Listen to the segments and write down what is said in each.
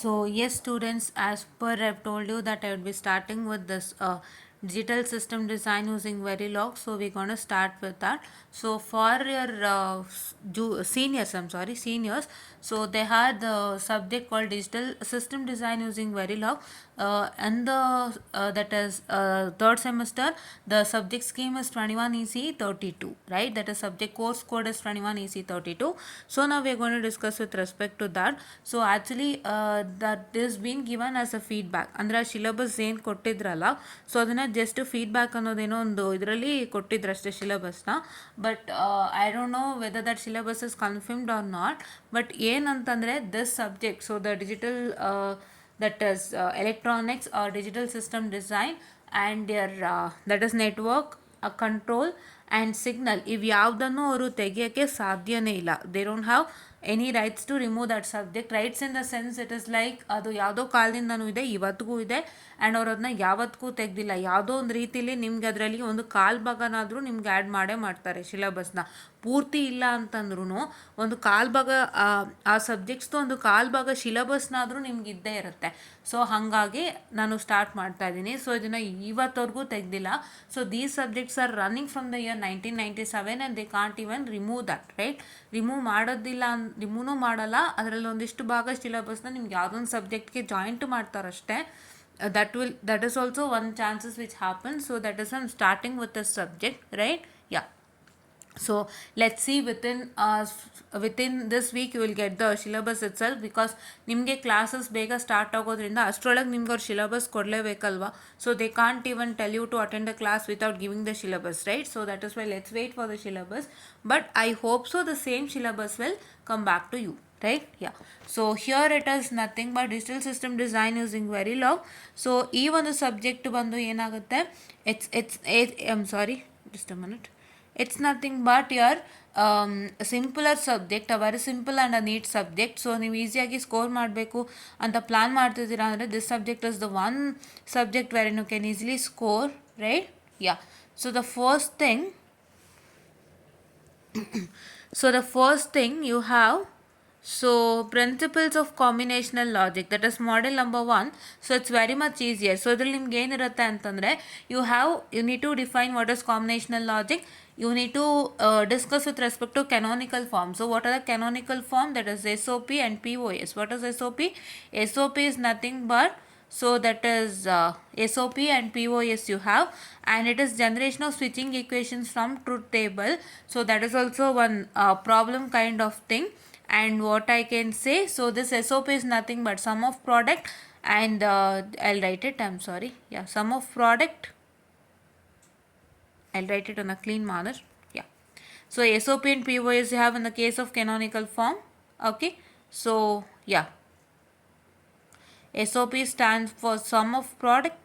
So yes, students, as per I've told you that I would be starting with this digital system design using Verilog. So we're gonna start with that. So for your seniors, seniors. So they had the subject called digital system design using Verilog, and the that is third semester. The subject scheme is 21 ECE 32, right? That is subject course code is 21 ECE 32. So now we're going to discuss with respect to that. So actually that is been given as a feedback ಅಂದ್ರೆ syllabus ಏನು ಕೊಟ್ಟಿದ್ರಲ್ಲ, so ಅದನ್ನು just feedback ಅನ್ನೋದೇನೋ ಒಂದು ಇದರಲ್ಲಿ ಕೊಟ್ಟಿದ್ರು ಅಷ್ಟೇ ಸಿಲೆಬಸ್ನ. But I don't know whether that syllabus is confirmed or not. But ಏನಂತಂದರೆ this subject, so the digital that is electronics or digital system design and their that is network control and signal, ಇವು ಯಾವುದನ್ನು ಅವರು ತೆಗಿಯೋಕ್ಕೆ ಸಾಧ್ಯನೇ ಇಲ್ಲ. They don't have any rights to remove that subject. Rights in the sense it is like ಅದು ಯಾವುದೋ ಕಾಲದಿಂದನೂ ಇದೆ, ಇವತ್ತಿಗೂ ಇದೆ, ಆ್ಯಂಡ್ ಅವ್ರು ಅದನ್ನ ಯಾವತ್ತಿಗೂ ತೆಗೆದಿಲ್ಲ. ಯಾವುದೋ ಒಂದು ರೀತಿಲಿ ನಿಮ್ಗೆ ಅದರಲ್ಲಿ ಒಂದು ಕಾಲು ಭಾಗನಾದರೂ ನಿಮ್ಗೆ ಆ್ಯಡ್ ಮಾಡೇ ಮಾಡ್ತಾರೆ ಸಿಲೆಬಸ್ನ. ಪೂರ್ತಿ ಇಲ್ಲ ಅಂತಂದ್ರೂ ಒಂದು ಕಾಲು ಭಾಗ ಆ ಸಬ್ಜೆಕ್ಟ್ಸ್ದು ಒಂದು ಕಾಲು ಭಾಗ ಸಿಲೆಬಸ್ನಾದರೂ ನಿಮ್ಗೆ ಇದ್ದೇ ಇರುತ್ತೆ. ಸೊ ಹಾಗಾಗಿ ನಾನು ಸ್ಟಾರ್ಟ್ ಮಾಡ್ತಾ ಇದ್ದೀನಿ. ಸೊ ಇದನ್ನು ಇವತ್ತವರೆಗೂ ತೆಗೆದಿಲ್ಲ. So these subjects are running from the year 1997 and they can't even remove that, right? Remove ಮಾಡೋದಿಲ್ಲ, ರಿಮೂವ್ನೂ ಮಾಡಲ್ಲ. ಅದರಲ್ಲಿ ಒಂದಿಷ್ಟು ಭಾಗ ಸಿಲೆಬಸ್ನ ನಿಮ್ಗೆ ಯಾವುದೊಂದು ಸಬ್ಜೆಕ್ಟ್ಗೆ ಜಾಯಿಂಟ್ ಮಾಡ್ತಾರಷ್ಟೇ. that is also one chances which happens. So that is I'm starting with the subject, right? Yeah. So let's see within this week you will get the syllabus itself, because ನಿಮಗೆ classes ಬೇಗ start ಆಗೋದ್ರಿಂದ ಅಷ್ಟರೊಳಗೆ ನಿಮ್ಗೆ ಅವ್ರು syllabus ಕೊಡಲೇಬೇಕಲ್ವಾ. So they can't even tell you to attend the class without giving the syllabus, right? So that is why let's wait for the syllabus. But I hope so the same syllabus will come back to you, right? Yeah. So here it is nothing but digital system design using Verilog. So ಈ ಒಂದು subject ಬಂದು ಏನಾಗುತ್ತೆ, I'm sorry, just a minute. It's nothing but your simpler subject, a very simple and a neat subject. So ನೀವು ಈಸಿಯಾಗಿ score ಮಾಡಬೇಕು ಅಂತ plan ಮಾಡ್ತಿದ್ದೀರಾ ಅಂದರೆ this subject is the one subject where you can easily score, right? Yeah. So the first thing you have, so principles of combinational logic, that is model number 1. So it's very much easier. So ಇದರಲ್ಲಿ ನಿಮ್ಗೆ ಏನಿರುತ್ತೆ ಅಂತಂದರೆ you need to define what is combinational logic. You need to discuss with respect to canonical form. So what are the canonical form? That is SOP and POS. What is SOP? SOP is nothing but, so that is SOP and POS you have, and it is generation of switching equations from truth table. So that is also one problem kind of thing. And what I can say, so this SOP is nothing but sum of product, and I'll write it, I'm sorry, yeah, sum of product, I'll write it on a clean manner, yeah. So SOP and POS you have in the case of canonical form, okay? So yeah, SOP stands for sum of product,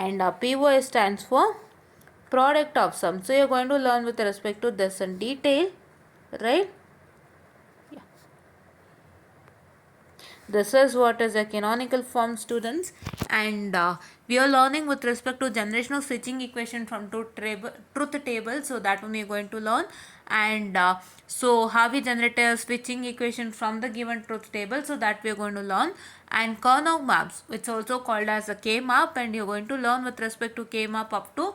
and POS stands for product of sum. So you're going to learn with respect to this in detail, right? Yeah. This is what is a canonical form, students, and we are learning with respect to generation of switching equation from truth table. So that one we are going to learn, and so how we generate a switching equation from the given truth table, so that we are going to learn. And Karnaugh maps, which is also called as a K map, and you are going to learn with respect to K map up to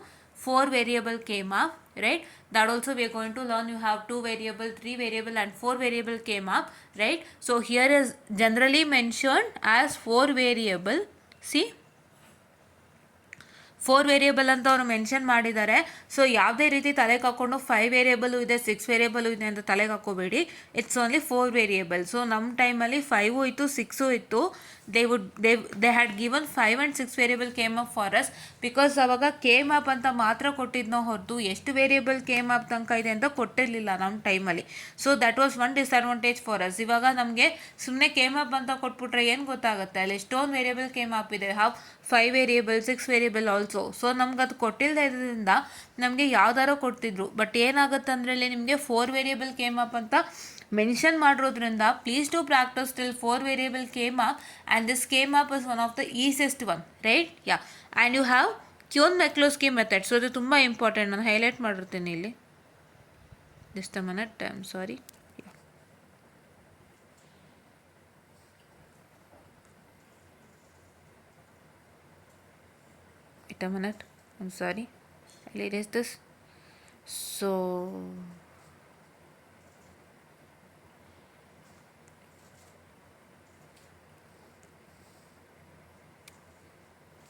4 variable K map, right? That also we are going to learn. You have 2 variable, 3 variable and 4 variable K map, right? So here is generally mentioned as 4 variable. See, 4 variable ಅಂತ ಅವರು mention ಮಾಡಿದ್ದಾರೆ. So ಯಾವುದೇ ರೀತಿ ತಲೆಗೆ ಹಾಕ್ಕೊಂಡು 5 ವೇರಿಯೇಬಲು ಇದೆ, 6 ವೇರಿಯೇಬಲು ಇದೆ ಅಂತ ತಲೆಗೆ ಹಾಕೋಬೇಡಿ. It's only 4 variable. ಸೊ ನಮ್ಮ ಟೈಮಲ್ಲಿ 5 ಇತ್ತು, 6 ಇತ್ತು. they had given 5 and 6 variable K map for us, because ಅವಾಗ ಕೆ ಮ್ಯಾಪ್ ಅಂತ ಮಾತ್ರ ಕೊಟ್ಟಿದ್ನೋ ಹೊರತು ಎಷ್ಟು ವೇರಿಯೇಬಲ್ ಕೆ ಮ್ಯಾಪ್ ತನಕ ಇದೆ ಅಂತ ಕೊಟ್ಟಿರಲಿಲ್ಲ ನಮ್ಮ ಟೈಮಲ್ಲಿ. So that was one disadvantage for us. ಇವಾಗ ನಮಗೆ ಸುಮ್ಮನೆ ಕೆ ಮ್ಯಾಪ್ ಅಂತ ಕೊಟ್ಬಿಟ್ರೆ ಏನು ಗೊತ್ತಾಗುತ್ತೆ, ಅಲ್ಲಿ ಎಷ್ಟೊಂದು ವೇರಿಯೇಬಲ್ ಕೆ ಮ್ಯಾಪ್ ಇದೆ, have 5 variable, 6 variable also. So ನಮ್ಗೆ ಅದು ಕೊಟ್ಟಿಲ್ಲದ್ರಿಂದ ನಮಗೆ ಯಾವ್ದಾರೋ ಕೊಡ್ತಿದ್ರು. ಬಟ್ ಏನಾಗುತ್ತೆ ಅಂದರೆ ಇಲ್ಲಿ ನಿಮಗೆ 4 ವೇರಿಯೇಬಲ್ ಕೆ ಮ್ಯಾಪ್ ಅಂತ ಮೆನ್ಷನ್ ಮಾಡಿರೋದ್ರಿಂದ please to practise till 4 variable K map, and this K map is one of the easiest one, right? Yeah. And you have Quine McCluskey method. So ಇದು ತುಂಬ important, ನಾನು highlight ಮಾಡಿರ್ತೀನಿ ಇಲ್ಲಿ. Just a minute, I'm sorry. Yeah. Wait a minute, I'm sorry. I'll erase this. So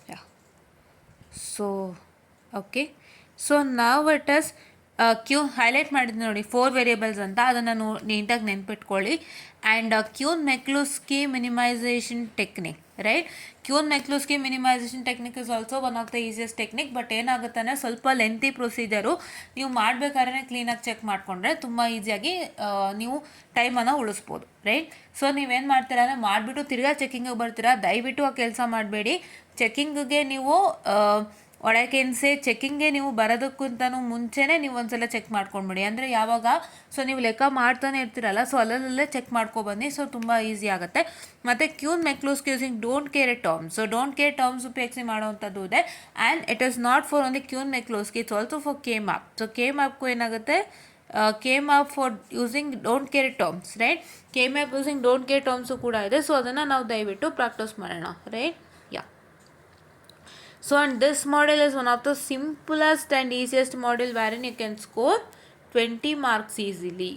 yeah, so okay, so now it is Q highlight ಮಾಡಿದ್ದು ನೋಡಿ 4 variables ಅಂತ, ಅದನ್ನು ನೀಟಾಗಿ ನೆನ್ಪಿಟ್ಕೊಳ್ಳಿ. And Quine McCluskey minimisation technique, right? Quine McCluskey minimisation technique is also one of the easiest technique. But ಏನಾಗುತ್ತೆ ಅಂದರೆ ಸ್ವಲ್ಪ lengthy procedure. ನೀವು ಮಾಡಬೇಕಾದ್ರೆ ಕ್ಲೀನಾಗಿ ಚೆಕ್ ಮಾಡಿಕೊಂಡ್ರೆ ತುಂಬ ಈಸಿಯಾಗಿ ನೀವು ಟೈಮನ್ನು ಉಳಿಸ್ಬೋದು, ರೈಟ್? ಸೊ ನೀವೇನು ಮಾಡ್ತೀರಾ ಅಂದರೆ ಮಾಡಿಬಿಟ್ಟು ತಿರ್ಗಾ ಚೆಕಿಂಗಿಗೆ ಬರ್ತೀರಾ. ದಯವಿಟ್ಟು ಆ ಕೆಲಸ ಮಾಡಬೇಡಿ. ಚೆಕಿಂಗಿಗೆ ನೀವು ಒಳಕೆನ್ಸೆ ಚೆಕಿಂಗ್ಗೆ ನೀವು ಬರೋದಕ್ಕಿಂತನೂ ಮುಂಚೆನೇ ನೀವು ಒಂದ್ಸಲ ಚೆಕ್ ಮಾಡ್ಕೊಂಡ್ಬಿಡಿ. ಅಂದರೆ ಯಾವಾಗ ಸೊ ನೀವು ಲೆಕ್ಕ ಮಾಡ್ತಾನೆ ಇರ್ತೀರಲ್ಲ, ಸೊ ಅಲ್ಲಲ್ಲೇ ಚೆಕ್ ಮಾಡ್ಕೊಬನ್ನಿ. ಸೊ ತುಂಬ ಈಸಿ ಆಗುತ್ತೆ. ಮತ್ತು Quine McCluskey using don't care a terms. So don't care terms ಉಪಯೋಗಿಸಿ ಮಾಡೋವಂಥದ್ದು ಇದೆ. And it is not for only Quine McCluskey, it's also for K map. So K ಮ್ಯಾಪ್ಗೂ ಏನಾಗುತ್ತೆ, K map for using don't care terms, right? K map using don't care terms ಕೂಡ ಇದೆ. ಸೊ ಅದನ್ನು ನಾವು ದಯವಿಟ್ಟು ಪ್ರಾಕ್ಟೀಸ್ ಮಾಡೋಣ, right? Yeah. So and this model is one of the simplest and easiest model wherein you can score 20 marks easily,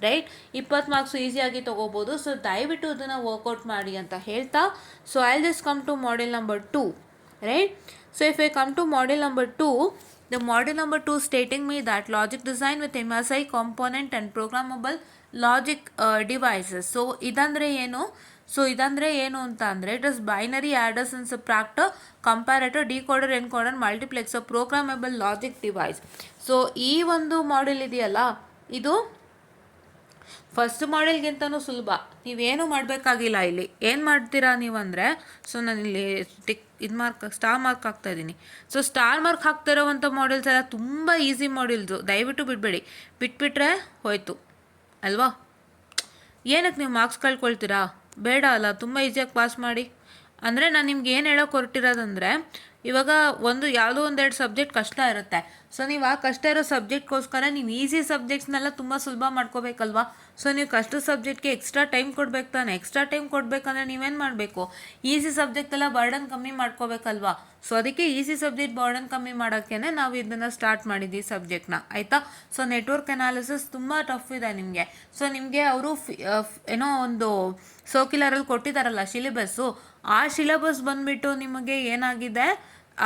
right? 20 marks ಈಸಿಯಾಗಿ ತೊಗೋಬೋದು. So ದಯವಿಟ್ಟು ಅದನ್ನು ವರ್ಕೌಟ್ ಮಾಡಿ ಅಂತ ಹೇಳ್ತಾ, so I just come to model number 2, right? So if I come to model number 2, the model number 2 stating me that logic design with MSI component and programmable logic devices. So ಇದಂದರೆ ಏನು? So ಇದಂದರೆ ಏನು ಅಂತ ಅಂದರೆ, it is binary adders and subtractor, comparator, decoder, encoder, multiplexer, programmable logic device. So ಈ ಒಂದು model ಇದೆಯಲ್ಲ, ಇದು ಫಸ್ಟ್ ಮಾಡೆಲ್ಗಿಂತನೂ ಸುಲಭ. ನೀವೇನು ಮಾಡಬೇಕಾಗಿಲ್ಲ. ಇಲ್ಲಿ ಏನು ಮಾಡ್ತೀರಾ ನೀವು ಅಂದರೆ, ಸೊ ನಾನಿಲ್ಲಿ ಸ್ಟಾರ್ ಮಾರ್ಕ್ ಹಾಕ್ತಾಯಿದ್ದೀನಿ. ಸೊ ಸ್ಟಾರ್ ಮಾರ್ಕ್ ಹಾಕ್ತಿರೋವಂಥ ಮಾಡೆಲ್ಸ್ ಎಲ್ಲ ತುಂಬ ಈಸಿ ಮಾಡೆಲ್ಸು. ದಯವಿಟ್ಟು ಬಿಡಬೇಡಿ. ಬಿಟ್ಬಿಟ್ರೆ ಹೋಯ್ತು ಅಲ್ವಾ? ಏನಕ್ಕೆ ನೀವು ಮಾರ್ಕ್ಸ್ ಕಳ್ಕೊಳ್ತೀರಾ? ಬೇಡ ಅಲ್ಲ, ತುಂಬ ಈಸಿಯಾಗಿ ಪಾಸ್ ಮಾಡಿ. ಅಂದರೆ ನಾನು ನಿಮ್ಗೆ ಏನು ಹೇಳೋಕೆ ಹೊರಟಿರೋದಂದರೆ, ಇವಾಗ ಯಾವುದೋ ಒಂದೆರಡು ಸಬ್ಜೆಕ್ಟ್ ಕಷ್ಟ ಇರುತ್ತೆ. ಸೊ ನೀವು ಆ ಕಷ್ಟ ಇರೋ ಸಬ್ಜೆಕ್ಟ್ಗೋಸ್ಕರ ನೀವು ಈಸಿ ಸಬ್ಜೆಕ್ಟ್ಸ್ನೆಲ್ಲ ತುಂಬ ಸುಲಭ ಮಾಡ್ಕೋಬೇಕಲ್ವಾ? ಸೊ ನೀವು ಕಷ್ಟ ಸಬ್ಜೆಕ್ಟ್ಗೆ ಎಕ್ಸ್ಟ್ರಾ ಟೈಮ್ ಕೊಡ್ಬೇಕು ತಾನೆ. ಎಕ್ಸ್ಟ್ರಾ ಟೈಮ್ ಕೊಡಬೇಕಂದ್ರೆ ನೀವೇನು ಮಾಡಬೇಕು, ಈಸಿ ಸಬ್ಜೆಕ್ಟೆಲ್ಲ ಬರ್ಡನ್ ಕಮ್ಮಿ ಮಾಡ್ಕೋಬೇಕಲ್ವಾ? ಸೊ ಅದಕ್ಕೆ ಈಸಿ ಸಬ್ಜೆಕ್ಟ್ ಬರ್ಡನ್ ಕಮ್ಮಿ ಮಾಡೋಕ್ಕೆ ನಾವು ಇದನ್ನು ಸ್ಟಾರ್ಟ್ ಮಾಡಿದ್ವಿ ಸಬ್ಜೆಕ್ಟ್ನ, ಆಯಿತಾ? ಸೊ ನೆಟ್ವರ್ಕ್ ಅನಾಲಿಸಿಸ್ ತುಂಬ ಟಫ್ ಇದೆ ನಿಮಗೆ. ಸೊ ನಿಮಗೆ ಅವರು ಏನೋ ಒಂದು ಸರ್ಕ್ಯುಲರಲ್ಲಿ ಕೊಟ್ಟಿದ್ದಾರಲ್ಲ ಸಿಲೆಬಸ್ಸು, ಆ ಸಿಲೆಬಸ್ ಬಂದುಬಿಟ್ಟು ನಿಮಗೆ ಏನಾಗಿದೆ,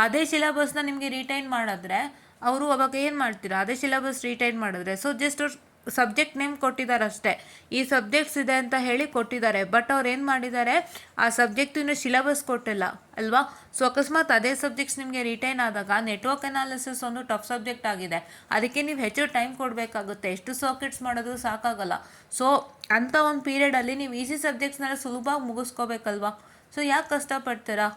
ಅದೇ ಸಿಲೆಬಸ್ನ ನಿಮಗೆ ರಿಟೈನ್ ಮಾಡಿದ್ರೆ ಅವರು ಅವಾಗ ಏನು ಮಾಡ್ತೀರಾ, ಅದೇ ಸಿಲೆಬಸ್ ರಿಟೈನ್ ಮಾಡಿದ್ರೆ, ಸೊ ಜಸ್ಟ್ ಅವ್ರು ಸಬ್ಜೆಕ್ಟ್ ನೇಮ್ ಕೊಟ್ಟಿದ್ದಾರೆ ಅಷ್ಟೇ, ಈ ಸಬ್ಜೆಕ್ಟ್ಸ್ ಇದೆ ಅಂತ ಹೇಳಿ ಕೊಟ್ಟಿದ್ದಾರೆ. ಬಟ್ ಅವ್ರು ಏನು ಮಾಡಿದ್ದಾರೆ, ಆ ಸಬ್ಜೆಕ್ಟಿನ ಸಿಲೆಬಸ್ ಕೊಟ್ಟಿಲ್ಲ ಅಲ್ವಾ? ಸೊ ಅಕಸ್ಮಾತ್ ಅದೇ ಸಬ್ಜೆಕ್ಟ್ಸ್ ನಿಮಗೆ ರಿಟೈನ್ ಆದಾಗ ನೆಟ್ವರ್ಕ್ ಅನಾಲಿಸಿಸ್ ಒಂದು ಟಫ್ ಸಬ್ಜೆಕ್ಟ್ ಆಗಿದೆ. ಅದಕ್ಕೆ ನೀವು ಹೆಚ್ಚು ಟೈಮ್ ಕೊಡಬೇಕಾಗುತ್ತೆ. ಎಷ್ಟು ಸರ್ಕ್ಯೂಟ್ಸ್ ಮಾಡೋದು ಸಾಕಾಗಲ್ಲ. ಸೊ ಅಂಥ ಒಂದು ಪೀರಿಯಡಲ್ಲಿ ನೀವು ಈಸಿ ಸಬ್ಜೆಕ್ಟ್ಸ್ನೆಲ್ಲ ಸುಲಭವಾಗಿ ಮುಗಿಸ್ಕೋಬೇಕಲ್ವಾ? ಸೊ ಯಾಕೆ ಕಷ್ಟಪಡ್ತೀರಾ,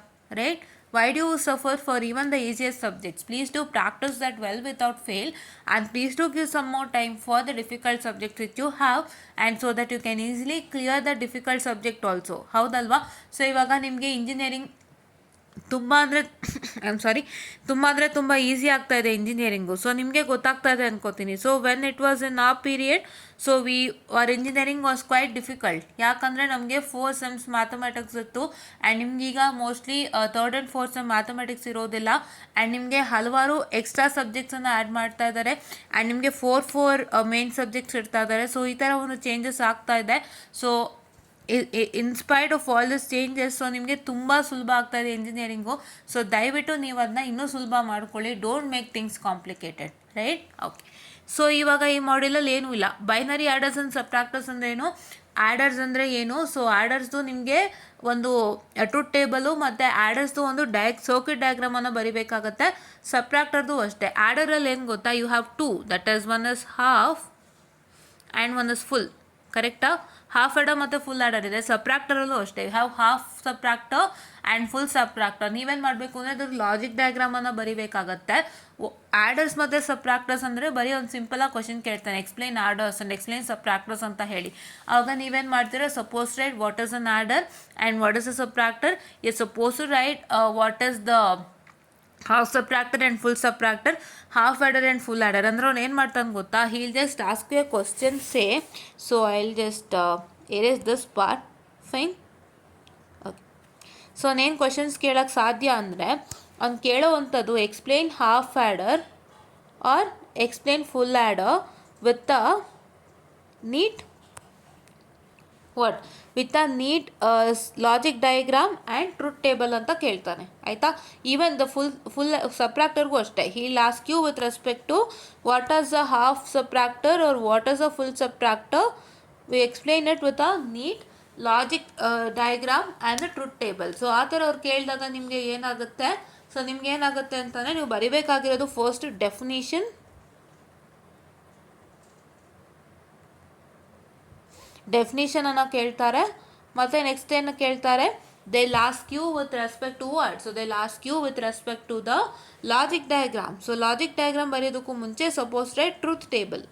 right? Why do you suffer for even the easiest subjects? Please do practice that well without fail, and please do give some more time for the difficult subjects which you have, and so that you can easily clear the difficult subject also. ಹೌದಲ್ವಾ? So ಇವಾಗ ನಿಮಗೆ engineering ತುಂಬ ಅಂದರೆ ತುಂಬ easy ಆಗ್ತಾ ಇದೆ engineering. So ನಿಮಗೆ ಗೊತ್ತಾಗ್ತಾ ಇದೆ ಅನ್ಕೋತೀನಿ. So when it was in a period, so our engineering was quite difficult. ಯಾಕಂದರೆ ನಮಗೆ 4 ಸೆಮ್ಸ್ ಮ್ಯಾಥಮೆಟಿಕ್ಸ್ ಇತ್ತು. ಆ್ಯಂಡ್ ನಿಮ್ಗೀಗ mostly 3rd and 4th sem mathematics ಇರೋದಿಲ್ಲ. ಆ್ಯಂಡ್ ನಿಮಗೆ ಹಲವಾರು ಎಕ್ಸ್ಟ್ರಾ ಸಬ್ಜೆಕ್ಟ್ಸನ್ನು ಆ್ಯಡ್ ಮಾಡ್ತಾ ಇದ್ದಾರೆ. ಆ್ಯಂಡ್ ನಿಮಗೆ 4 ಮೇನ್ ಸಬ್ಜೆಕ್ಟ್ಸ್ ಇರ್ತಾ ಇದ್ದಾರೆ. ಸೊ ಈ ಥರ ಒಂದು ಚೇಂಜಸ್ ಆಗ್ತಾ ಇದೆ. So inspired of all this changes, so ನಿಮಗೆ ತುಂಬ ಸುಲಭ ಆಗ್ತಾಯಿದೆ ಇಂಜಿನಿಯರಿಂಗು. ಸೊ ದಯವಿಟ್ಟು ನೀವು ಅದನ್ನ ಇನ್ನೂ ಸುಲಭ ಮಾಡ್ಕೊಳ್ಳಿ. Don't make things complicated, right? Okay. So ಇವಾಗ ಈ ಮಾಡೆಲಲ್ಲಿ ಏನೂ ಇಲ್ಲ. ಬೈನರಿ ಆ್ಯಡರ್ಸ್ ಆ್ಯಂಡ್ ಸಬ್ಟ್ರಾಕ್ಟರ್ಸ್ ಅಂದರೆ ಏನು, ಆ್ಯಡರ್ಸ್ ಅಂದರೆ ಏನು? ಸೊ ಆ್ಯಡರ್ಸ್ದು ನಿಮಗೆ ಒಂದು ಟ್ರೂತ್ ಟೇಬಲು ಮತ್ತು ಆ್ಯಡರ್ಸ್ದು ಒಂದು ಸರ್ಕ್ಯೂಟ್ ಡಯಾಗ್ರಾಮನ್ನು ಬರಿಬೇಕಾಗತ್ತೆ. ಸಬ್ಟ್ರಾಕ್ಟರ್ದು ಅಷ್ಟೇ. ಆ್ಯಡರಲ್ಲಿ ಏನು ಗೊತ್ತಾ, you have 2, that is one is half and one is full, ಕರೆಕ್ಟಾ? ಹಾಫ್ ಆ್ಯಡರ್ ಮತ್ತು ಫುಲ್ ಆ್ಯಡರ್ ಇದೆ. ಸಬ್ಟ್ರಾಕ್ಟರಲ್ಲೂ ಅಷ್ಟೇ, you have half subtractor and full subtractor. ನೀವೇನು ಮಾಡಬೇಕು ಅಂದರೆ ಅದ್ರ ಲಾಜಿಕ್ ಡಯಾಗ್ರಾಮನ್ನು ಬರಿಬೇಕಾಗತ್ತೆ. ಆ್ಯಡರ್ಸ್ ಮತ್ತು ಸಬ್ಟ್ರಾಕ್ಟರ್ಸ್ ಅಂದರೆ ಬರೀ ಒಂದು ಸಿಂಪಲಾಗಿ ಕ್ವಶನ್ ಕೇಳ್ತಾನೆ, explain adders and explain subtractors ಅಂತ ಹೇಳಿ. ಆವಾಗ ನೀವೇನು ಮಾಡ್ತೀರಾ, suppose write what is an adder and what is a subtractor. You suppose to write what is the half subtractor and full subtractor, half adder and full adder. ಅಂದ್ರೆ ಅವ್ನು ಏನು ಮಾಡ್ತಾನೆ ಗೊತ್ತಾ, he'll just ask you a question say, so I will just erase this part. Fine. Okay. So ಅವನೇನು questions ಕೇಳೋಕ್ಕೆ ಸಾಧ್ಯ ಅಂದರೆ, ಅವ್ನು ಕೇಳೋವಂಥದ್ದು explain half adder or explain full adder with a neat with a neat logic diagram and truth table ಅಂತ ಕೇಳ್ತಾನೆ, ಆಯಿತಾ. Even the full ಸಬ್ಟ್ರಾಕ್ಟರ್ಗೂ ಅಷ್ಟೇ. He ask you with respect to what is a half subtractor or what is a full subtractor, we explain it with a neat logic diagram and the truth table. So ಆ ಥರ ಅವ್ರು ಕೇಳಿದಾಗ ನಿಮಗೆ ಏನಾಗುತ್ತೆ, so ನಿಮ್ಗೆ ಏನಾಗುತ್ತೆ ಅಂತಂದರೆ, ನೀವು ಬರಿಬೇಕಾಗಿರೋದು ಫಸ್ಟ್ ಡೆಫಿನಿಷನನ್ನು ಕೇಳ್ತಾರೆ. ಮತ್ತು ನೆಕ್ಸ್ಟ್ ಏನು ಕೇಳ್ತಾರೆ, they ask you with respect to what, so they ask you with respect to the logic diagram. So logic diagram ಬರೆಯೋದಕ್ಕೂ ಮುಂಚೆ suppose truth table,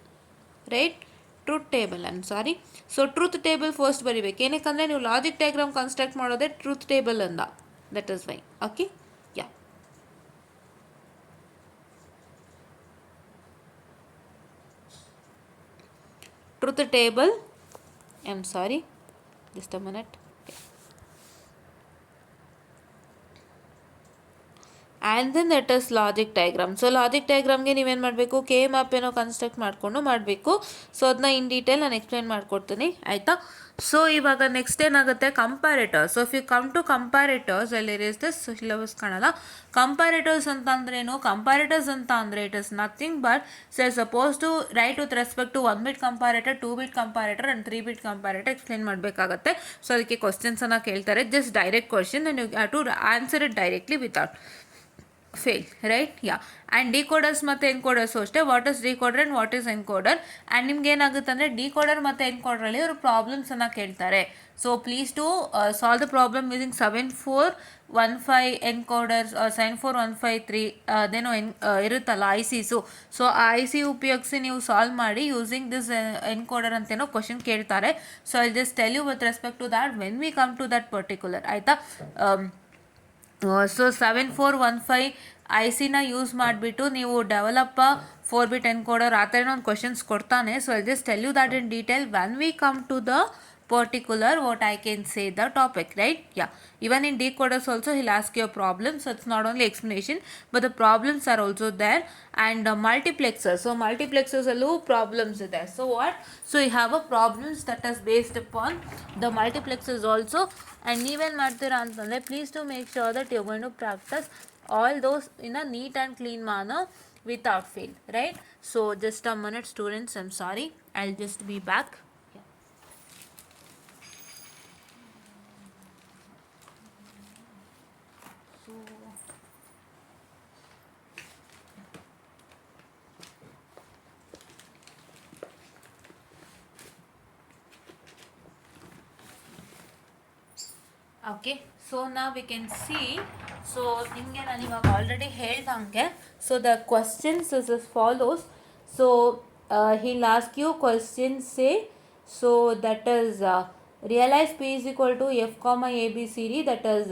right, truth table, I am sorry. So truth table first ಬರಿಬೇಕು. ಏನಕ್ಕಂದರೆ ನೀವು logic diagram construct ಮಾಡೋದೇ truth table ಅಂದ, that is why. Okay, yeah. Truth table, I am sorry, just a minute. And then that is logic diagram. So logic ಡಯಾಗ್ರಾಮ್ಗೆ ನೀವೇನು ಮಾಡಬೇಕು, K map ಏನೋ construct ಮಾಡಿಕೊಂಡು ಮಾಡಬೇಕು. ಸೊ ಅದನ್ನ ಇನ್ ಡೀಟೇಲ್ ನಾನು explain ಮಾಡ್ಕೊಡ್ತೀನಿ, ಆಯಿತಾ. ಸೊ ಇವಾಗ ನೆಕ್ಸ್ಟ್ ಏನಾಗುತ್ತೆ, comparators. So if you come to comparators, ಅಲ್ಲಿ ಇಸ್ ದಿಸ್ ಸಿಲೆಬಸ್ ಕಾಣಲ್ಲ. ಕಂಪ್ಯಾರೇಟರ್ಸ್ ಅಂತ ಅಂದ್ರೇನು, ಕಂಪ್ಯಾರೇಟರ್ಸ್ ಅಂತ ಅಂದರೆ it is nothing but suppose to write with respect to 1 bit comparator, 2 bit comparator and 3 bit comparator explain ಮಾಡಬೇಕಾಗತ್ತೆ. So ಅದಕ್ಕೆ ಕ್ವಶನ್ಸನ್ನು ಕೇಳ್ತಾರೆ, just direct question and you have to answer it directly without fail, right? Yeah. And decoders ಮತ್ತು encoders ಅಷ್ಟೇ, what is decoder and what is encoder. And ನಿಮ್ಗೆ ಏನಾಗುತ್ತೆ ಅಂದರೆ, decoder ಮತ್ತು ಎನ್ಕೋಡರಲ್ಲಿ ಅವರು ಪ್ರಾಬ್ಲಮ್ಸನ್ನು ಕೇಳ್ತಾರೆ. So please to solve the problem using 7415 ಎನ್ಕೋಡರ್ಸ್, 74153 ಅದೇನೋ ಇರುತ್ತಲ್ಲ ಐಸಿಸು. ಸೊ ಆ ಐಸಿ ಉಪಯೋಗಿಸಿ ನೀವು ಸಾಲ್ವ್ ಮಾಡಿ ಯೂಸಿಂಗ್ ದಿಸ್ ಎನ್ಕೋಡರ್ ಅಂತೇನೋ ಕ್ವಶನ್ ಕೇಳ್ತಾರೆ. So I just tell you with respect to that when we come to that particular, ಆಯಿತಾ. ಸೊ 7415 ಐ ಸಿನ ಯೂಸ್ ಮಾಡಿಬಿಟ್ಟು ನೀವು ಡೆವಲಪ್ 4 ಬಿಟ್ ಎನ್ಕೋಡರ್ ಆ ಥರನೋ ಒಂದು ಕ್ವಶನ್ಸ್ ಕೊಡ್ತಾನೆ. So I just tell you that in detail when we come to the particular what I can say the topic, right? Yeah, even in decoders also he'll ask you a problem, so it's not only explanation but the problems are also there. And multiplexers, so multiplexers allo problems are there. So what, so you have a problems that is based upon the multiplexers also. And even ಮಾಡ್ತೀರಾ ಅಂತಂದರೆ please to make sure that you're going to practice all those in a neat and clean manner without fail, right? So just a minute students, I'm sorry, I'll just be back. Okay, so now we can see. So ನಿಮಗೆ ನಾನು ಇವಾಗ already ಹೇಳ್ದಂಗೆ, so the questions is as follows. So he'll ask you questions say, so that is realize p is equal to f comma abcd, that is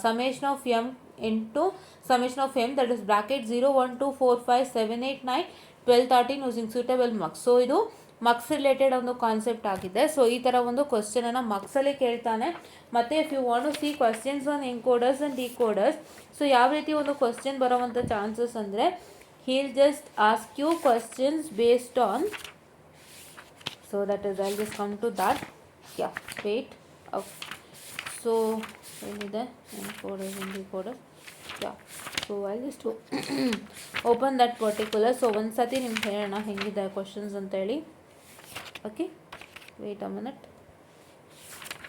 summation of m into summation of m, that is bracket 0 1 2 4 5 7 8 9 12 13 using suitable marks. So ಇದು mux related ಒಂದು concept ಆಗಿದೆ. So ಈ ಥರ ಒಂದು ಕ್ವಶನನ್ನು ಮಕ್ಸಲ್ಲಿ ಕೇಳ್ತಾನೆ. ಮತ್ತು if you want to see questions on encoders and decoders, so ಯಾವ ರೀತಿ ಒಂದು ಕ್ವಶನ್ ಬರೋವಂಥ ಚಾನ್ಸಸ್ ಅಂದರೆ, he'll just ask you questions based on, so that is I'll just come to that. Yeah, wait. Okay. So ಏನಿದೆ encoders and decoders, yeah, so I'll just open that particular. So ಒಂದು ಸತಿ ನಿಮ್ಗೆ ಹೇಳೋಣ ಹೆಂಗಿದೆ questions ಅಂತೇಳಿ. Okay, wait a minute.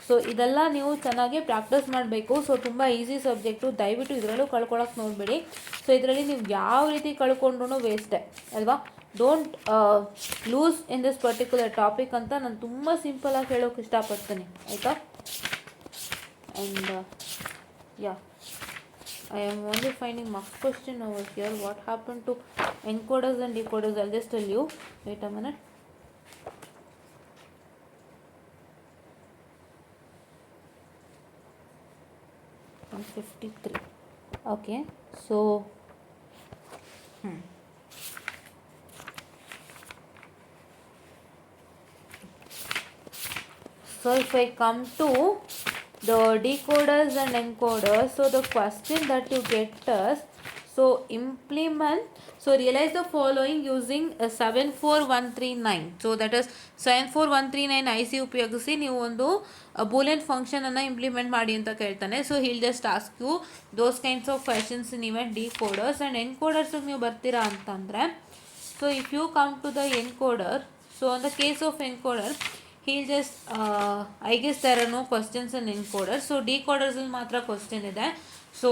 So ಇದೆಲ್ಲ ನೀವು ಚೆನ್ನಾಗಿ ಪ್ರಾಕ್ಟೀಸ್ ಮಾಡಬೇಕು. ಸೊ ತುಂಬ ಈಸಿ ಸಬ್ಜೆಕ್ಟು, ದಯವಿಟ್ಟು ಇದರಲ್ಲೂ ಕಳ್ಕೊಳಕ್ಕೆ ನೋಡಬೇಡಿ. ಸೊ ಇದರಲ್ಲಿ ನೀವು ಯಾವ ರೀತಿ ಕಳ್ಕೊಂಡ್ರೂ ವೇಸ್ಟೇ ಅಲ್ವಾ. Don't lose in this particular topic ಅಂತ ನಾನು ತುಂಬ ಸಿಂಪಲಾಗಿ ಹೇಳೋಕೆ ಇಷ್ಟಪಡ್ತೀನಿ, ಆಯಿತಾ. And yeah, I am only finding marks question over here. What happened to encoders and decoders? I'll just tell you. Wait a minute. Okay, so So if I come to the decoders and encoders, so the question that you get is, so implement, so realize the following using 74139. So that is 74139 IC ಉಪಯೋಗಿಸಿ ನೀವು ಒಂದು Boolean function ಅನ್ನು implement ಮಾಡಿ ಅಂತ ಕೇಳ್ತಾನೆ. So he'll just ask you those kinds of questions in even decoders and encoders ನೀವು ಬರ್ತೀರಾ ಅಂತಂದರೆ, so if you come to the encoder, so in the case of encoder, he'll just I guess there are no questions in encoder. So decoders ಅಲ್ಲಿ ಮಾತ್ರ question ಇದೆ. So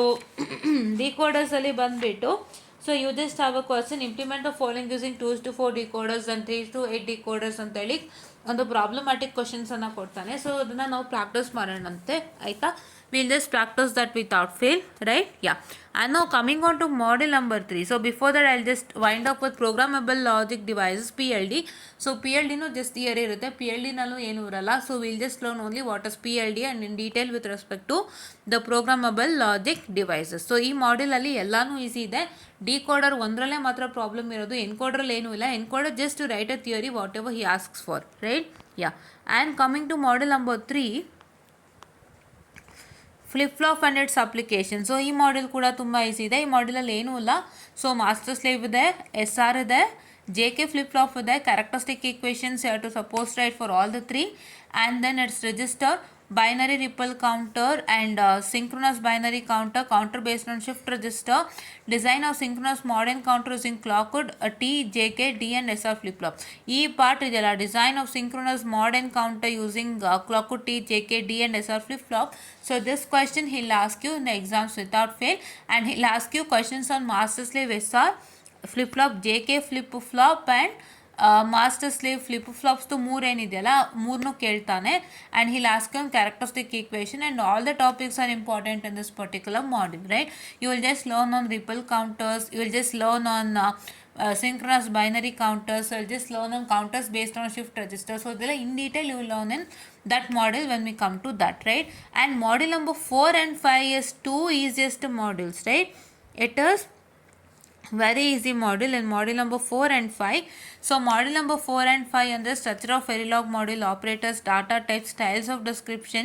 decoders ಅಲ್ಲಿ ಬಂದುಬಿಟ್ಟು, so you just have a question, implement the following using 2 to 4 decoders and 3 to 8 decoders ಅಂತೇಳಿ ಒಂದು problematic ಕ್ವಶನ್ಸನ್ನು ಕೊಡ್ತಾನೆ. So ಅದನ್ನು ನಾವು ಪ್ರಾಕ್ಟೀಸ್ ಮಾಡೋಣಂತೆ, ಆಯಿತಾ? We'll just practice that without fail, right? Yeah. And now coming on to model number 3. So before that, I'll just wind up with programmable logic devices, PLD. So PLD no just theory irutte, PLD nallu ಏನು ಇರಲ್ಲ. So we'll just learn only what is PLD and in detail with respect to the programmable logic devices. So ಈ model ಅಲ್ಲಿ ಎಲ್ಲಾನು easy ಇದೆ. Decoder ಒಂದರಲ್ಲೇ ಮಾತ್ರ problem ಇರೋದು, ಎನ್ಕೋಡರಲ್ಲಿ ಏನೂ ಇಲ್ಲ. Encoder just to write a theory whatever he asks for, right? Yeah. And coming to model number 3, flip flop and it's application. So ಈ ಮಾಡೆಲ್ ಕೂಡ ತುಂಬ ಈಸಿ ಇದೆ. ಈ ಮಾಡೆಲಲ್ಲಿ ಏನೂ ಇಲ್ಲ. ಸೊ ಮಾಸ್ಟರ್ ಸ್ಲೇವ್ ಇದೆ, SR ಇದೆ, JK ಫ್ಲಿಪ್ ಫ್ಲಾಪ್ ಇದೆ, characteristic equations you have to suppose write for all the 3, and then it's register, binary ripple counter and synchronous binary counter based on shift register, design of synchronous modern counter using clockwood, T, JK, D and SR flip flop. ಈ part ಇದೆಯಲ್ಲ, design of synchronous modern counter using clockwood, T, JK, D and SR flip flop. So this question he'll ask you in the exams without fail, and he'll ask you questions on master slave SR flip flop, JK flip flop and master slave flip ಫ್ಲಾಪ್ಸ್ದು ಮೂರೇನಿದೆಯಲ್ಲ ಮೂರನ್ನೂ ಕೇಳ್ತಾನೆ. And he'll ask on characteristic equation and all the topics are important in this particular module, right? You will just learn on ripple counters, you will just learn on synchronous binary counters, so I'll just learn on counters based on shift register. So in detail you will learn in that model when we come to that, right? And model number 4 and 5 is two easiest modules, right? It is very easy model in model number 4 and 5. So model number 4 and 5 under structure of Verilog model, operators, data types, styles of description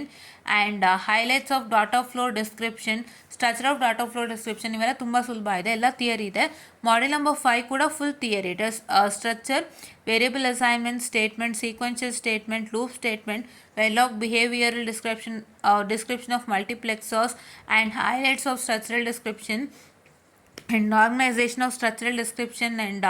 and highlights of data flow description, structure of data flow description ಇವೆಲ್ಲ ತುಂಬ ಸುಲಭ ಇದೆ, ಎಲ್ಲ theory ಇದೆ. Model number 5 ಕೂಡ full theory. It is structure, variable assignment, statement, sequential statement, loop statement, Verilog behavioral description of multiplexers and highlights of structural description and organization of structural description and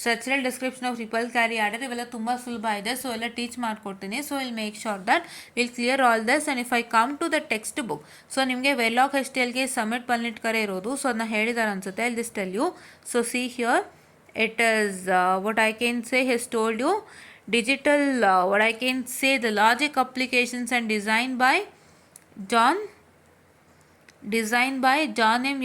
structural description of ripple carry adder. ಇವೆಲ್ಲ ತುಂಬ ಸುಲಭ ಇದೆ. So ಎಲ್ಲ teach ಮಾಡಿಕೊಡ್ತೀನಿ. So will make sure that will clear all this. And if I come to the text book, so ನಿಮಗೆ Verilog HTLಗೆ ಸಮಿಟ್ ಪಲ್ನಿಟ್ಕರೆ ಇರೋದು. ಸೊ ಅದನ್ನ ಹೇಳಿದ್ದಾರೆ ಅನ್ಸುತ್ತೆ. I'll just tell you. So see here it is what I can say he's told you digital what I can say the logic applications and designed by John M.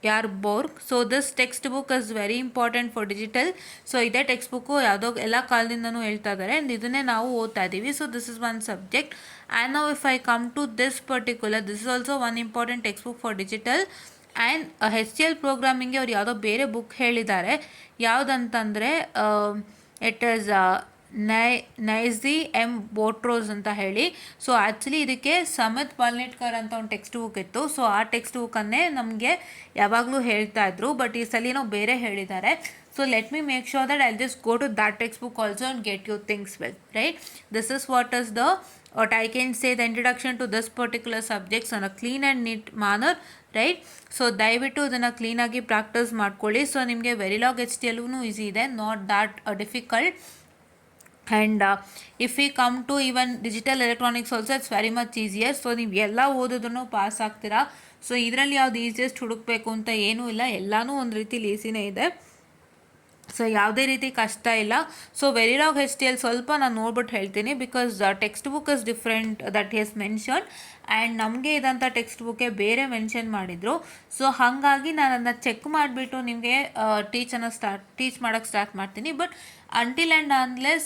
Yarborg. So this textbook is very important for digital. So ಇದೇ text book ಯಾವುದೋ ಎಲ್ಲ ಕಾಲದಿಂದನೂ ಹೇಳ್ತಾ ಇದ್ದಾರೆ, and ಇದನ್ನೇ ನಾವು ಓದ್ತಾ ಇದ್ದೀವಿ. So this is one subject. And ನಾವು if I come to this particular, this is also one important text book for digital. And HCL ಪ್ರೋಗ್ರಾಮಿಂಗ್ಗೆ ಅವ್ರು ಯಾವುದೋ ಬೇರೆ ಬುಕ್ ಹೇಳಿದ್ದಾರೆ. ಯಾವುದಂತಂದರೆ it is Nazeih M Botros ಅಂತ ಹೇಳಿ. ಸೊ ಆ್ಯಕ್ಚುಲಿ ಇದಕ್ಕೆ ಸಮಿತ್ ಪಲ್ನಿಟ್ಕರ್ ಅಂತ ಒಂದು ಟೆಕ್ಸ್ಟ್ ಬುಕ್ ಇತ್ತು. ಸೊ ಆ ಟೆಕ್ಸ್ಟ್ ಬುಕ್ಕನ್ನೇ ನಮಗೆ ಯಾವಾಗಲೂ ಹೇಳ್ತಾ ಇದ್ರು, ಬಟ್ ಈ ಸಲಿನೂ ಬೇರೆ ಹೇಳಿದ್ದಾರೆ. So let me make sure that I'll just go to that textbook also and get you things well, right? This is what I can say the introduction to this particular subjects on a clean and neat manner, right? So ದಯವಿಟ್ಟು ಇದನ್ನು ಕ್ಲೀನಾಗಿ practice ಮಾಡ್ಕೊಳ್ಳಿ. So ನಿಮಗೆ Verilog HTLಗೂ easy ಇದೆ, not that difficult. And if we come to even digital electronics also it's very much easier. So ನೀವು ಎಲ್ಲ ಓದೋದನ್ನು pass ಆಗ್ತೀರಾ. ಸೊ ಇದರಲ್ಲಿ ಯಾವ್ದು ಈಸಿಯೆಸ್ಟ್ ಹುಡುಕಬೇಕು ಅಂತ ಏನೂ ಇಲ್ಲ, ಎಲ್ಲನೂ ಒಂದು ರೀತಿಲಿ ಈಸಿನೇ ಇದೆ. ಸೊ ಯಾವುದೇ ರೀತಿ ಕಷ್ಟ ಇಲ್ಲ. ಸೊ ವೆರಿಲಾಗ್ HTL ಸ್ವಲ್ಪ ನಾನು ನೋಡ್ಬಿಟ್ಟು ಹೇಳ್ತೀನಿ, because text book is different that he has mention. And ನಮಗೆ ಇದಂಥ ಟೆಕ್ಸ್ಟ್ ಬುಕ್ಕೆ ಬೇರೆ ಮೆನ್ಷನ್ ಮಾಡಿದರು. ಸೊ ಹಾಗಾಗಿ ನಾನು ಅದನ್ನ ಚೆಕ್ ಮಾಡಿಬಿಟ್ಟು ನಿಮಗೆ ಟೀಚ್ ಮಾಡೋಕ್ಕೆ ಸ್ಟಾರ್ಟ್ ಮಾಡ್ತೀನಿ. But until and unless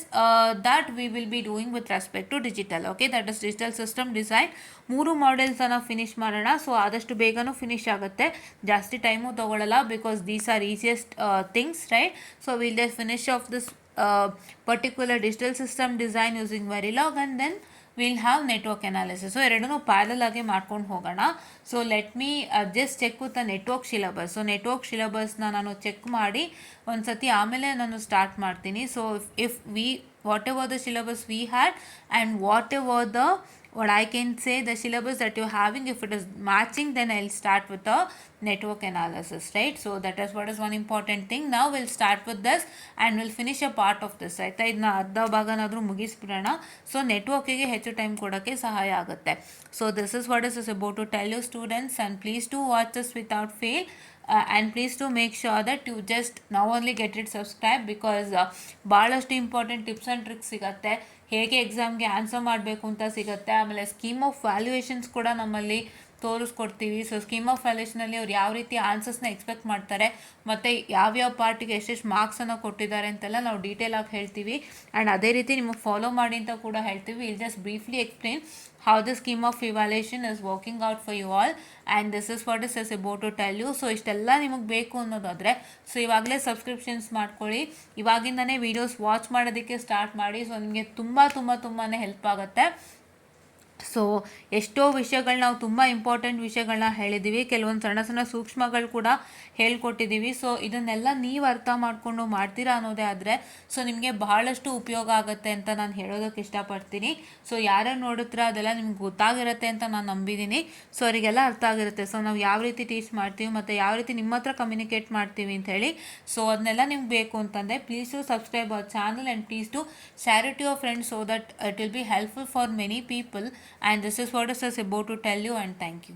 that we will be doing with respect to digital. Okay, that is digital system design. 3 ಮಾಡೆಲ್ಸನ್ನು ಫಿನಿಷ್ ಮಾಡೋಣ. ಸೊ ಆದಷ್ಟು ಬೇಗನೂ ಫಿನಿಷ್ ಆಗುತ್ತೆ, ಜಾಸ್ತಿ ಟೈಮು ತೊಗೊಳ್ಳಲ್ಲ, because these are easiest things, right? So we'll just finish off this particular digital system design using Verilog, and then we'll have network analysis. So ಎರಡನ್ನೂ parallel ಆಗಿ ಮಾಡ್ಕೊಂಡು ಹೋಗೋಣ. So let me just check with the network syllabus. So network ಸಿಲಬಸ್ನ ನಾನು check ಮಾಡಿ ಒಂದು ಸತಿ ಆಮೇಲೆ ನಾನು ಸ್ಟಾರ್ಟ್ ಮಾಡ್ತೀನಿ. So if we whatever the syllabus we had and whatever the what I can say the syllabus that you're having, if it is matching, then I'll start with the network analysis, right? So that is what is one important thing. Now we'll start with this and we'll finish a part of this, right? ಇದನ್ನ ಅರ್ಧ ಭಾಗನಾದರೂ ಮುಗಿಸ್ಬಿಡೋಣ. So ನೆಟ್ವರ್ಕಿಗೆ ಹೆಚ್ಚು time ಕೊಡೋಕ್ಕೆ ಸಹಾಯ ಆಗುತ್ತೆ. So this is what is about to tell you students, and please to watch this without fail. And please to make sure that you just now only get it subscribe, because ಭಾಳಷ್ಟು important tips and tricks ಸಿಗುತ್ತೆ. ಹೇಗೆ ಎಕ್ಸಾಮ್ಗೆ answer ಮಾಡಬೇಕು ಅಂತ ಸಿಗುತ್ತೆ. ಆಮೇಲೆ scheme of valuations ಕೂಡ ನಮ್ಮಲ್ಲಿ ತೋರಿಸ್ಕೊಡ್ತೀವಿ. ಸೊ ಸ್ಕೀಮ್ ಆಫ್ ವ್ಯಾಲ್ಯೂಷನಲ್ಲಿ ಅವ್ರು ಯಾವ ರೀತಿ ಆನ್ಸರ್ಸ್ನ ಎಕ್ಸ್ಪೆಕ್ಟ್ ಮಾಡ್ತಾರೆ ಮತ್ತು ಯಾವ್ಯಾವ ಪಾರ್ಟಿಗೆ ಎಷ್ಟೆಷ್ಟು ಮಾರ್ಕ್ಸನ್ನು ಕೊಟ್ಟಿದ್ದಾರೆ ಅಂತೆಲ್ಲ ನಾವು ಡೀಟೇಲಾಗಿ ಹೇಳ್ತೀವಿ. ಆ್ಯಂಡ್ ಅದೇ ರೀತಿ ನಿಮಗೆ ಫಾಲೋ ಮಾಡಿ ಅಂತ ಕೂಡ ಹೇಳ್ತೀವಿ. Will just briefly explain how the scheme of evaluation is working out for you all, and this is what is about to tell you. So ಇಷ್ಟೆಲ್ಲ ನಿಮಗೆ ಬೇಕು ಅನ್ನೋದಾದರೆ ಸೊ ಇವಾಗಲೇ ಸಬ್ಸ್ಕ್ರಿಪ್ಷನ್ಸ್ ಮಾಡ್ಕೊಳ್ಳಿ, ಇವಾಗಿಂದನೇ ವೀಡಿಯೋಸ್ ವಾಚ್ ಮಾಡೋದಕ್ಕೆ ಸ್ಟಾರ್ಟ್ ಮಾಡಿ. ಸೊ ನಿಮಗೆ ತುಂಬಾ ಹೆಲ್ಪ್ ಆಗುತ್ತೆ. ಸೊ ಎಷ್ಟೋ ವಿಷಯಗಳು ನಾವು ತುಂಬ ಇಂಪಾರ್ಟೆಂಟ್ ವಿಷಯಗಳನ್ನ ಹೇಳಿದ್ದೀವಿ, ಕೆಲವೊಂದು ಸಣ್ಣ ಸೂಕ್ಷ್ಮಗಳು ಕೂಡ ಹೇಳ್ಕೊಟ್ಟಿದ್ದೀವಿ. ಸೊ ಇದನ್ನೆಲ್ಲ ನೀವು ಅರ್ಥ ಮಾಡಿಕೊಂಡು ಮಾಡ್ತೀರಾ ಅನ್ನೋದೇ ಆದರೆ ಸೊ ನಿಮಗೆ ಬಹಳಷ್ಟು ಉಪಯೋಗ ಆಗುತ್ತೆ ಅಂತ ನಾನು ಹೇಳೋದಕ್ಕೆ ಇಷ್ಟಪಡ್ತೀನಿ. ಸೊ ಯಾರ್ಯಾರು ನೋಡುತ್ತೀರ ಅದೆಲ್ಲ ನಿಮ್ಗೆ ಗೊತ್ತಾಗಿರುತ್ತೆ ಅಂತ ನಾನು ನಂಬಿದ್ದೀನಿ. ಸೊ ಅವರಿಗೆಲ್ಲ ಅರ್ಥ ಆಗಿರುತ್ತೆ. ಸೊ ನಾವು ಯಾವ ರೀತಿ ಟೀಚ್ ಮಾಡ್ತೀವಿ ಮತ್ತು ಯಾವ ರೀತಿ ನಿಮ್ಮ ಹತ್ರ ಕಮ್ಯುನಿಕೇಟ್ ಮಾಡ್ತೀವಿ ಅಂತ ಹೇಳಿ. ಸೊ ಅದನ್ನೆಲ್ಲ ನಿಮ್ಗೆ ಬೇಕು ಅಂತಂದರೆ please to subscribe our channel and please to share it to your friends so that it will be helpful for many people. And this is what is about to tell you, and thank you.